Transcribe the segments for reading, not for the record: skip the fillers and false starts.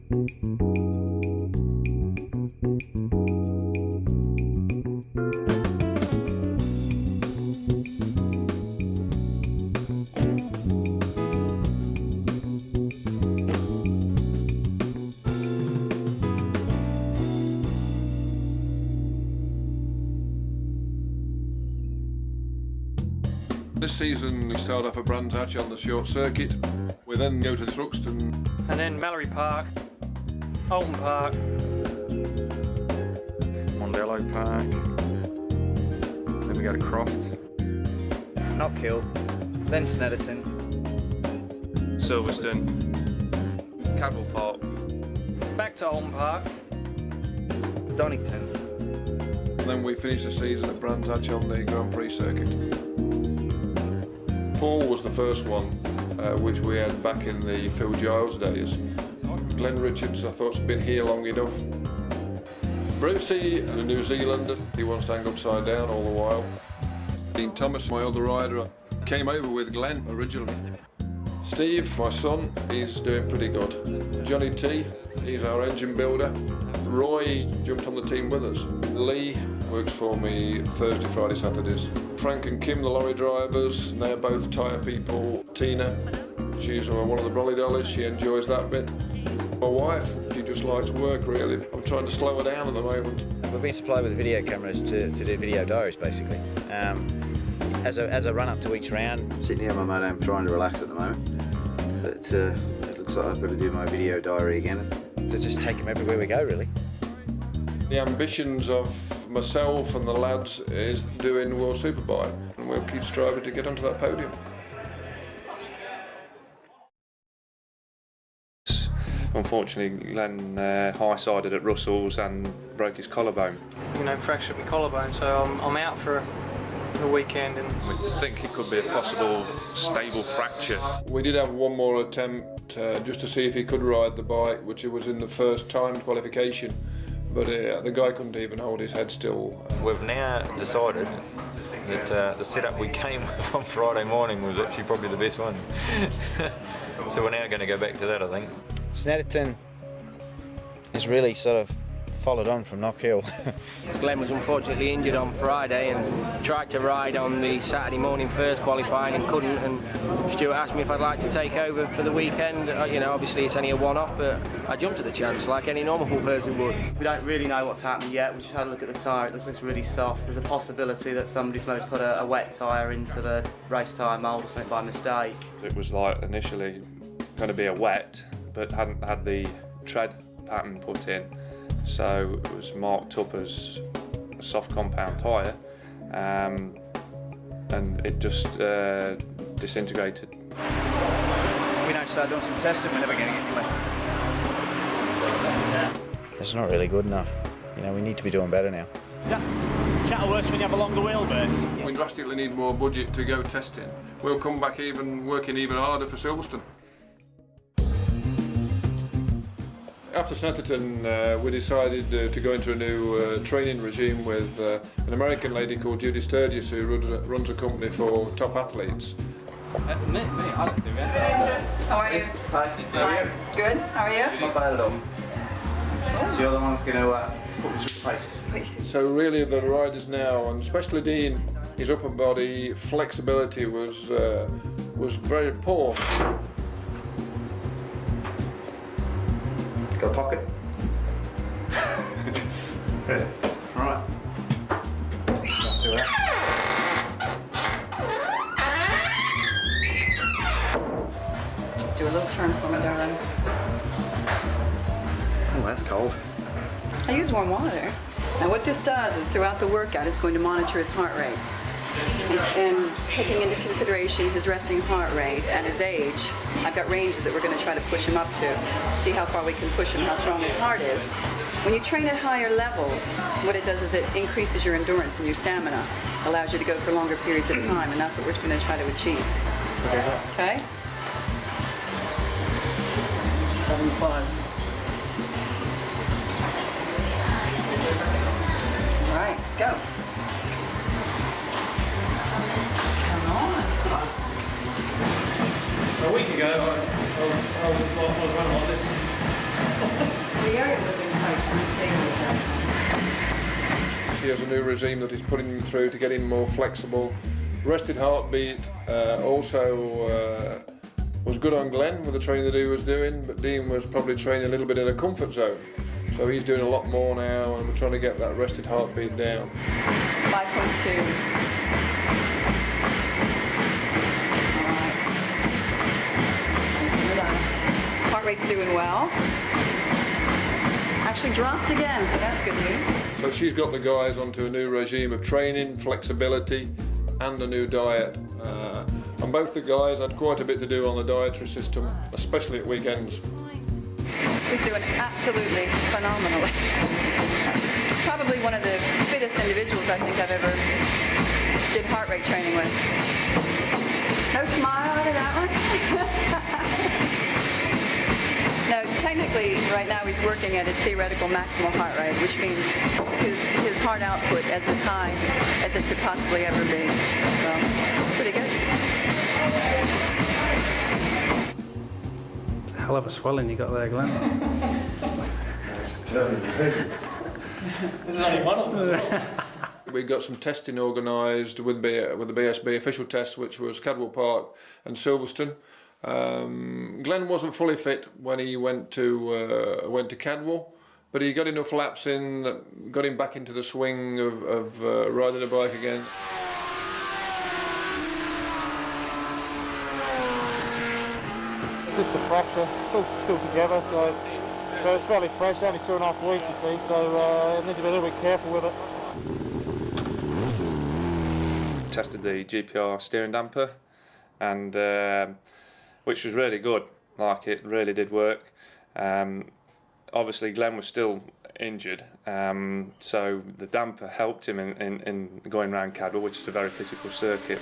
This season we start off at Brands Hatch on the short circuit. We then go to Thruxton. And then Mallory Park, Alton Park, Mondello Park. Then we go to Croft. Knockhill, then Snetterton. Silverstone. Knockhill Park. back to Alton Park. Donington. And then we finish the season at Brands Hatch on the Grand Prix circuit. Paul was the first one, which we had back in the Phil Giles days. Glen Richards, I thought's been here long enough. Brucey, a New Zealander, he wants to hang upside down all the while. Dean Thomas, my other rider, came over with Glen originally. Steve, my son, he's doing pretty good. Johnny T, he's our engine builder. Roy jumped on the team with us. Lee works for me Thursday, Friday, Saturdays. Frank and Kim, the lorry drivers, they're both tyre people. Tina, she's one of the brolly dollies, she enjoys that bit. My wife, she just likes work really. I'm trying to slow her down at the moment. We've been supplied with video cameras to do video diaries basically. As a run up to each round. I'm sitting here on my motorhome trying to relax at the moment. But it looks like I've got to do my video diary again. To just take them everywhere we go really. The ambitions of myself and the lads is doing World Superbike, and we'll keep striving to get onto that podium. Unfortunately, Glen high-sided at Russell's and broke his collarbone. You know, fractured my collarbone, so I'm out for the weekend. And We think it could be a possible stable fracture. We did have one more attempt just to see if he could ride the bike, which it was in the first timed qualification, but the guy couldn't even hold his head still. We've now decided that the setup we came with on Friday morning was actually probably the best one. So we're now going to go back to that, I think. Snetterton has really sort of followed on from Knockhill. Glen was unfortunately injured on Friday and tried to ride on the Saturday morning first qualifying and couldn't, and Stuart asked me if I'd like to take over for the weekend. You know, obviously it's only a one-off, but I jumped at the chance like any normal person would. We don't really know what's happened yet. We just had a look at the tyre. It looks really soft. There's a possibility that somebody's maybe put a wet tyre into the race tyre mould or something by mistake. It was like initially going to be a wet, but hadn't had the tread pattern put in. So it was marked up as a soft compound tyre, and it just disintegrated. We don't start doing some testing, we're never getting anywhere. It's not really good enough. You know, we need to be doing better now. Chattel worse when you have a longer wheelbase. We drastically need more budget to go testing. We'll come back working even harder for Silverstone. After Snetterton, we decided to go into a new training regime with an American lady called Judy Sturgis, who runs a company for top athletes. Me, I like to do it. How are you? Hi. How are you? Good, how are you? Not bad at all. So you're the one that's going to put me through the paces. So really the riders now, and especially Dean, his upper body flexibility was very poor. Got a pocket? Alright. Let's see that. Just do a little turn for me, darling. Oh, that's cold. I use warm water. Now what this does is throughout the workout it's going to monitor his heart rate. And taking into consideration his resting heart rate and his age, I've got ranges that we're going to try to push him up to. See how far we can push him, how strong his heart is. When you train at higher levels, what it does is it increases your endurance and your stamina, allows you to go for longer periods of time, and that's what we're going to try to achieve. Okay? 7.5. All right, let's go. A week ago, I was running like this. He has a new regime that he's putting him through to get him more flexible. Rested heartbeat also was good on Glen with the training that he was doing, but Dean was probably training a little bit in a comfort zone. So he's doing a lot more now, and we're trying to get that rested heartbeat down. 5.2. Nice and relaxed. Heart rate's doing well. Actually dropped again, so that's good news. So she's got the guys onto a new regime of training, flexibility, and a new diet. And both the guys had quite a bit to do on the dietary system, especially at weekends. He's doing absolutely phenomenally. Probably one of the fittest individuals I think I've ever did heart rate training with. No smile out of that one. No, technically right now he's working at his theoretical maximal heart rate, which means his heart output is as high as it could possibly ever be. So, pretty good. Hell of a swelling you got there, Glen. There's only one of them as well. We got some testing organised with the BSB official tests, which was Knockhill Park and Silverstone. Glen wasn't fully fit when he went to Cadwell, but he got enough laps in that got him back into the swing of riding a bike again. It's just a fracture. It's all still together, so it's fairly fresh. Only 2.5 weeks, you see, so I need to be a little bit careful with it. Tested the GPR steering damper, and which was really good. Like, it really did work. Obviously Glen was still injured, so the damper helped him in going around Cadwell, which is a very physical circuit.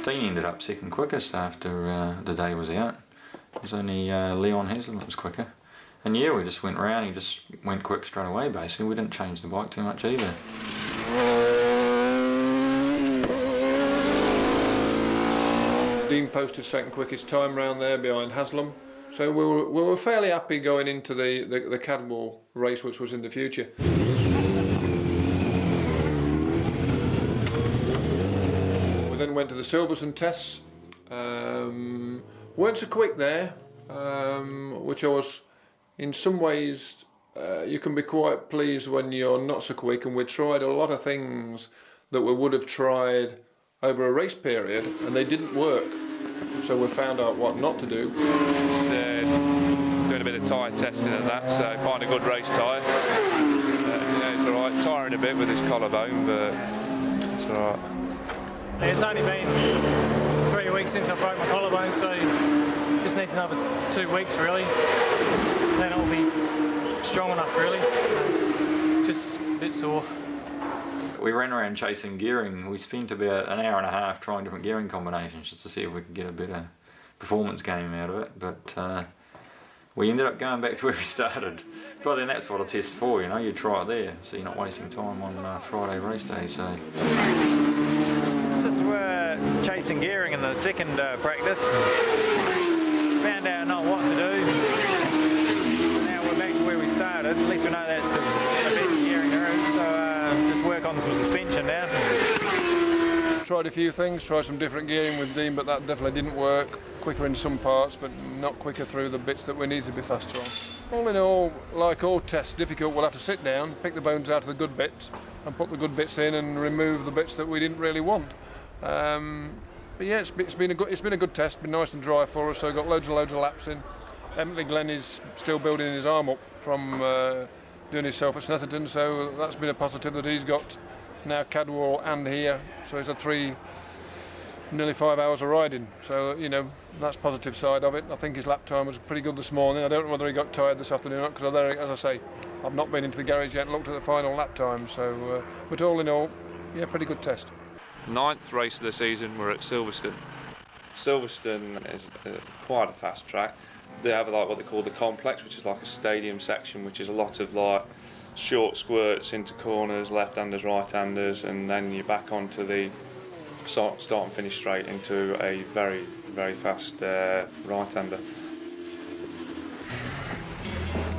Dean ended up second quickest after the day was out. It was only Leon Haslam that was quicker. And yeah, we just went round, he just went quick straight away basically. We didn't change the bike too much either. Dean posted second quickest time round there behind Haslam. So we were fairly happy going into the Cadwell race, which was in the future. We then went to the Silverstone tests. Weren't so quick there, which I was, in some ways, you can be quite pleased when you're not so quick, and we tried a lot of things that we would have tried over a race period, and they didn't work. So we found out what not to do. Doing a bit of tyre testing and that, so find a good race tyre. It's all right, tiring a bit with his collarbone, but it's all right. It's only been 3 weeks since I broke my collarbone, so just needs another 2 weeks really. Then it'll be strong enough really. Just a bit sore. We ran around chasing gearing. We spent about an hour and a half trying different gearing combinations just to see if we could get a better performance game out of it, but we ended up going back to where we started. But then that's what a test's for, you know, you try it there, so you're not wasting time on Friday race day, so. Just were chasing gearing in the second practice. Found out not what to do. Now we're back to where we started. At least we know that's the best gearing there is, so just work on some suspension now. Tried a few things, tried some different gearing with Dean, but that definitely didn't work. Quicker in some parts, but not quicker through the bits that we need to be faster on. All in all, like all tests, difficult. We'll have to sit down, pick the bones out of the good bits, and put the good bits in, and remove the bits that we didn't really want. But yeah, it's been a good test. Been nice and dry for us. So got loads and loads of laps in. Evidently, Glen is still building his arm up from doing himself at Snetterton, so that's been a positive that he's got now Cadwell and here. So he's had nearly 5 hours of riding. So you know that's positive side of it. I think his lap time was pretty good this morning. I don't know whether he got tired this afternoon or not, because as I say, I've not been into the garage yet and looked at the final lap time. So, but all in all, yeah, pretty good test. 9th race of the season, we're at Silverstone. Silverstone is quite a fast track. They have like what they call the complex, which is like a stadium section, which is a lot of like short squirts into corners, left-handers, right-handers, and then you're back onto the start and finish straight into a very, very fast right-hander.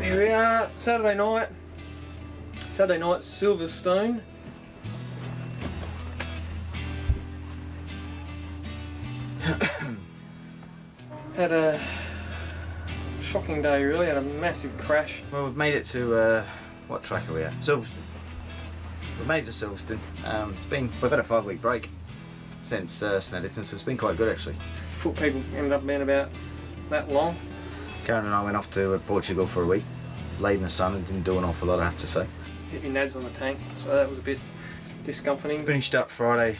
Here we are, Saturday night, Silverstone. Had a shocking day really, had a massive crash. Well, we've made it to, what track are we at? Silverstone. We've made it to Silverstone. We've had a 5-week break since Snetterton, so it's been quite good actually. Foot people ended up being about that long. Karen and I went off to Portugal for a week, laid in the sun and didn't do an awful lot, I have to say. Hit your nads on the tank, so that was a bit discomforting. Finished up Friday's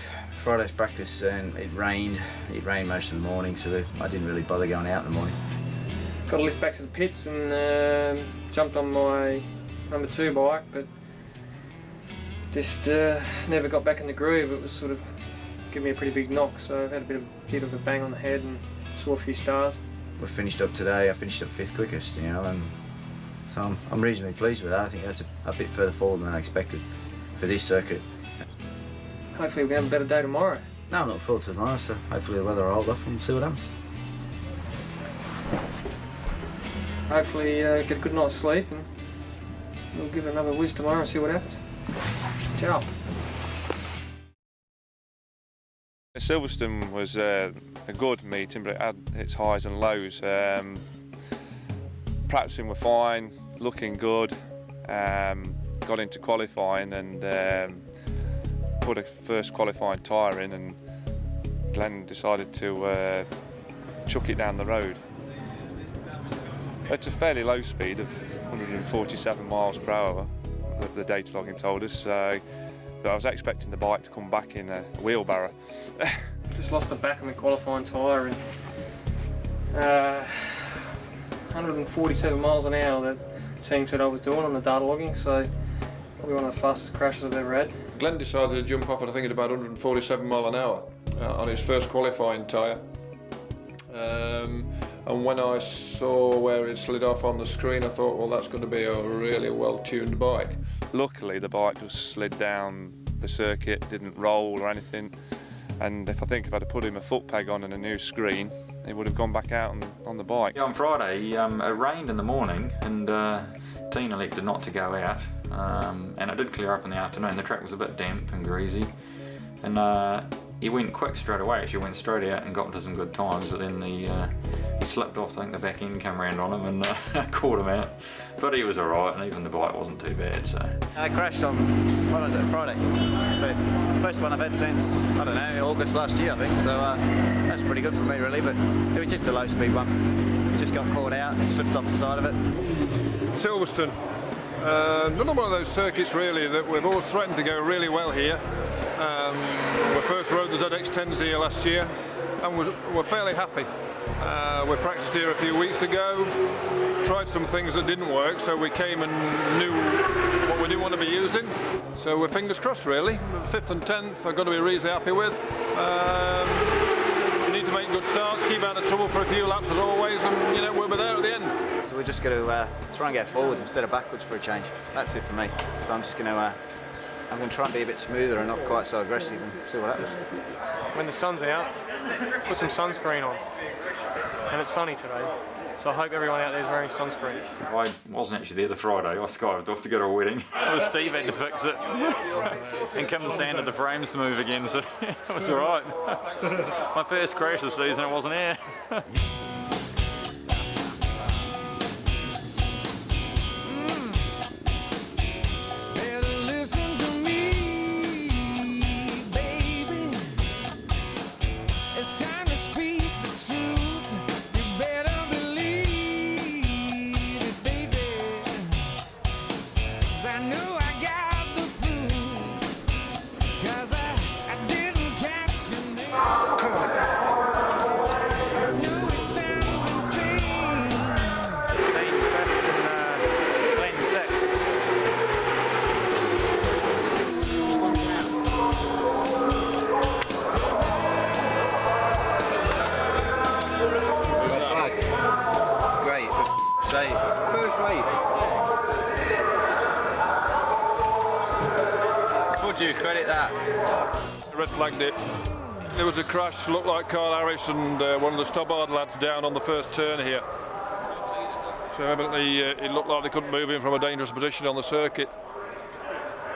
practice and it rained most of the morning, so I didn't really bother going out in the morning. Got a lift back to the pits and jumped on my number 2 bike, but just never got back in the groove. It was sort of giving me a pretty big knock, so I've had a bit of a bang on the head and saw a few stars. We finished up today. I finished up 5th quickest, you know, and so I'm reasonably pleased with that. I think that's a bit further forward than I expected for this circuit. Hopefully we'll have a better day tomorrow. No, I'm looking forward to tomorrow, so hopefully the weather will hold off and we'll see what happens. Hopefully get a good night's sleep and we'll give it another whiz tomorrow and see what happens. Ciao. Silverstone was a good meeting, but it had its highs and lows. Practicing were fine, looking good. Got into qualifying and put a first qualifying tyre in, and Glen decided to chuck it down the road. At a fairly low speed of 147 miles per hour, the data logging told us. So I was expecting the bike to come back in a wheelbarrow. Just lost the back of my qualifying tyre and 147 miles an hour that team said I was doing on the data logging, so probably one of the fastest crashes I've ever had. Glen decided to jump off at I think at about 147 mile an hour on his first qualifying tyre. And when I saw where it slid off on the screen, I thought, well, that's going to be a really well-tuned bike. Luckily, the bike just slid down the circuit, didn't roll or anything. And if I'd have put him a foot peg on and a new screen, he would have gone back out on the bike. Yeah, on Friday, it rained in the morning and Tina elected not to go out. And it did clear up in the afternoon. The track was a bit damp and greasy. And he went quick straight away. Actually went straight out and got into some good times, but then he slipped off. I think the back end came round on him and caught him out. But he was alright, and even the bike wasn't too bad. So I crashed on, when was it, Friday? But first one I've had since, I don't know, August last year I think, so that's pretty good for me really, but it was just a low speed one. Just got caught out and slipped off the side of it. Silverstone. Another one of those circuits really that we've always threatened to go really well here. We first rode the ZX-10s here last year and we're fairly happy. We practiced here a few weeks ago, tried some things that didn't work, so we came and knew what we didn't want to be using. So we're fingers crossed really. 5th and 10th I've got to be reasonably happy with. We need to make good starts, keep out of trouble for a few laps as always, and you know, we'll be there at the end. So we're just going to try and get forward instead of backwards for a change. That's it for me. So I'm just going to try and be a bit smoother and not quite so aggressive and see what happens. When the sun's out, put some sunscreen on. And it's sunny today, so I hope everyone out there is wearing sunscreen. I wasn't actually there the Friday. I skived off to go to a wedding. Steve had to fix it. And Kim sanded the frame smooth again, so it was alright. My first crash this season, I wasn't here. First rate. Would you credit that? Red flagged it. There was a crash, looked like Carl Harris and one of the Stobbard lads down on the first turn here. So evidently it looked like they couldn't move him from a dangerous position on the circuit.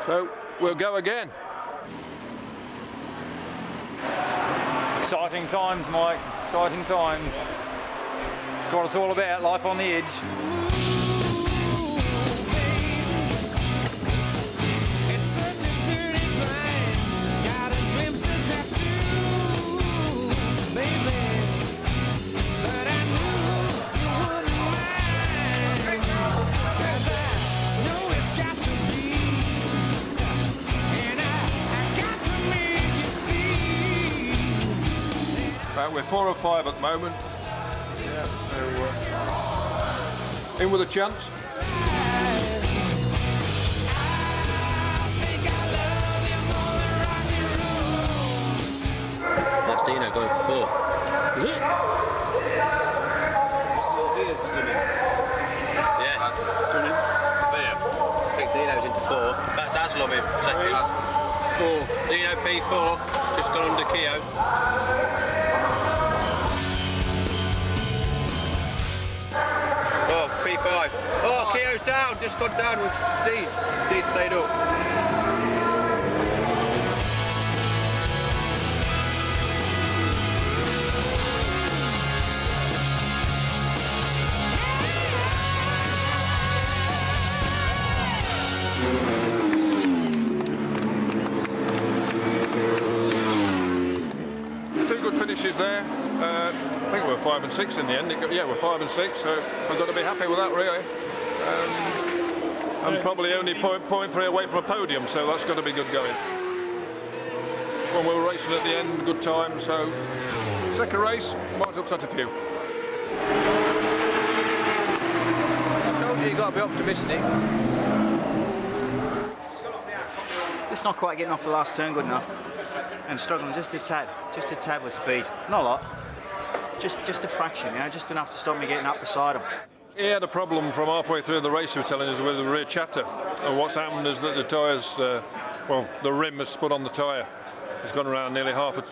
So we'll go again. Exciting times, Mike. Exciting times. That's what it's all about, life on the edge. We're 4 or 5 at the moment. Yeah, so, in with a chance. That's Dino going for 4th. Is it? Yeah. I think Dino's into 4th. That's Aslam in 2nd. 4. Dino P4, just gone under Keo. Oh, P5. Oh, Keo's down, just gone down with Dean. Dean stayed up. Two good finishes there. I think we were 5 and 6 in the end. Yeah, we're 5 and 6, so we've got to be happy with that, really. And probably only 0.3 away from a podium, so that's got to be good going. When we were racing at the end, good time, so second race might upset a few. I told you got to be optimistic. Just not quite getting off the last turn good enough, and struggling just a tad with speed. Not a lot. Just a fraction, you know, just enough to stop me getting up beside him. He had a problem from halfway through the race, he was telling us, with the rear chatter. And what's happened is that the tyres, well, the rim has spun on the tyre. It's gone around nearly half a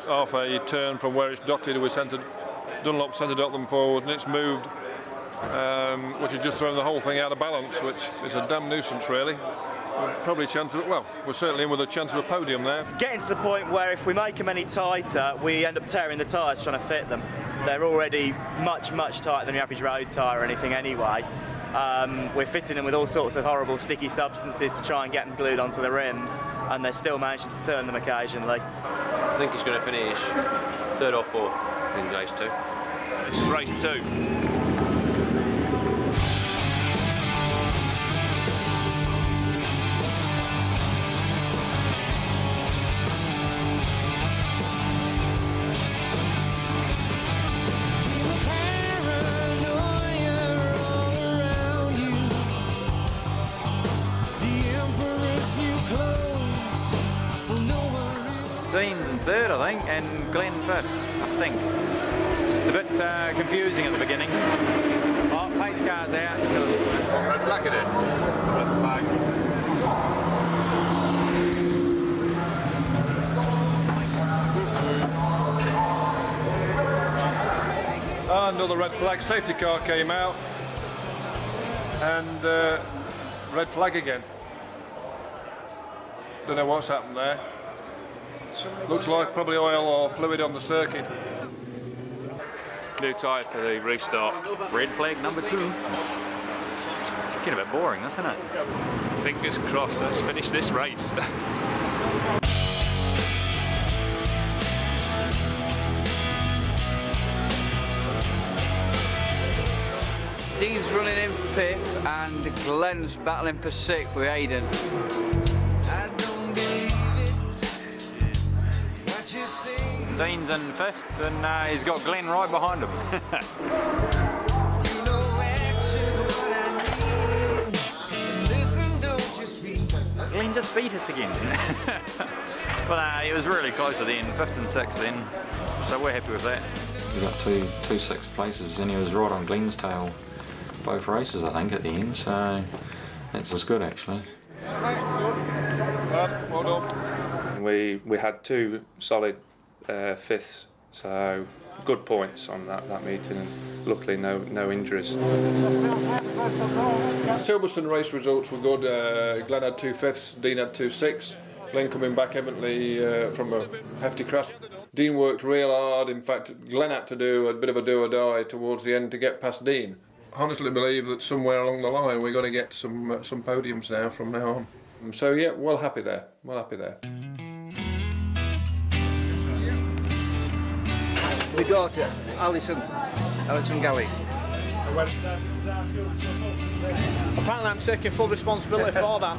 turn from where it's dotted. We Dunlop centred up them forward, and it's moved, which has just thrown the whole thing out of balance, which is a damn nuisance, really. Probably a chance of, well, we're certainly in with a chance of a podium there. It's getting to the point where if we make them any tighter, we end up tearing the tyres trying to fit them. They're already much tighter than your average road tyre or anything anyway. We're fitting them with all sorts of horrible sticky substances to try and get them glued onto the rims, and they're still managing to turn them occasionally. I think he's going to finish 3rd or 4th in race 2. This is race 2. Dean's in 3rd, I think, and Glen 5th, I think. It's a bit confusing at the beginning. Oh, pace car's out. Red flag it in. Red flag. Another red flag. Safety car came out, and red flag again. Don't know what's happened there. Looks like probably oil or fluid on the circuit. New tyre for the restart. Red flag number 2. Getting a bit boring, isn't it? Fingers crossed, let's finish this race. Dean's running in 5th and Glen's battling for 6th with Aidan. I don't believe it, what you say. Dean's in 5th and he's got Glen right behind him. You know action's what I need. So listen, don't you speak. Glen just beat us again. But it was really close at the end, 5th and 6th then. So we're happy with that. We got two 6th places and he was right on Glen's tail both races, I think, at the end, so it was good actually. Well done. We had 2 solid 5ths, so good points on that meeting, and luckily no injuries. Silverstone race results were good. Glen had 2 5ths, Dean had 2 6ths. Glen coming back evidently from a hefty crash. Dean worked real hard. In fact, Glen had to do a bit of a do or die towards the end to get past Dean. I honestly believe that somewhere along the line we're going to get some podiums now from now on. So yeah, well happy there. Well happy there. My daughter, Alison Galley. Apparently I'm taking full responsibility for that.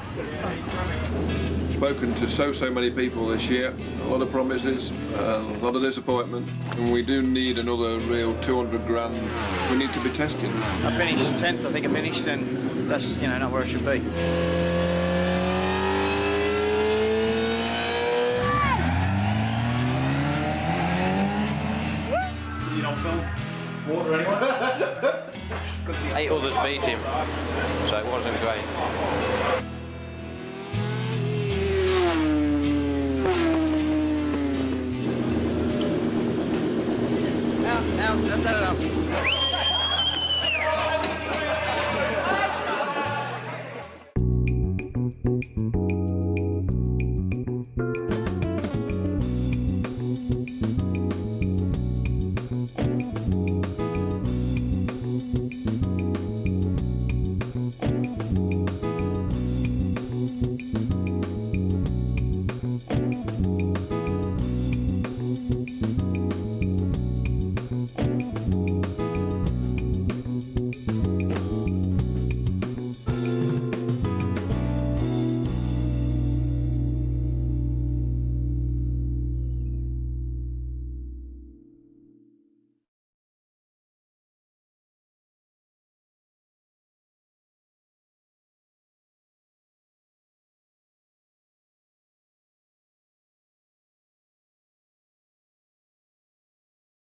Spoken to so many people this year, a lot of promises, a lot of disappointment, and we do need another real 200 grand. We need to be tested. I finished 10th, I think I finished, and that's, you know, not where I should be. You don't film water anyway? 8 others beat him, so it wasn't great. Out,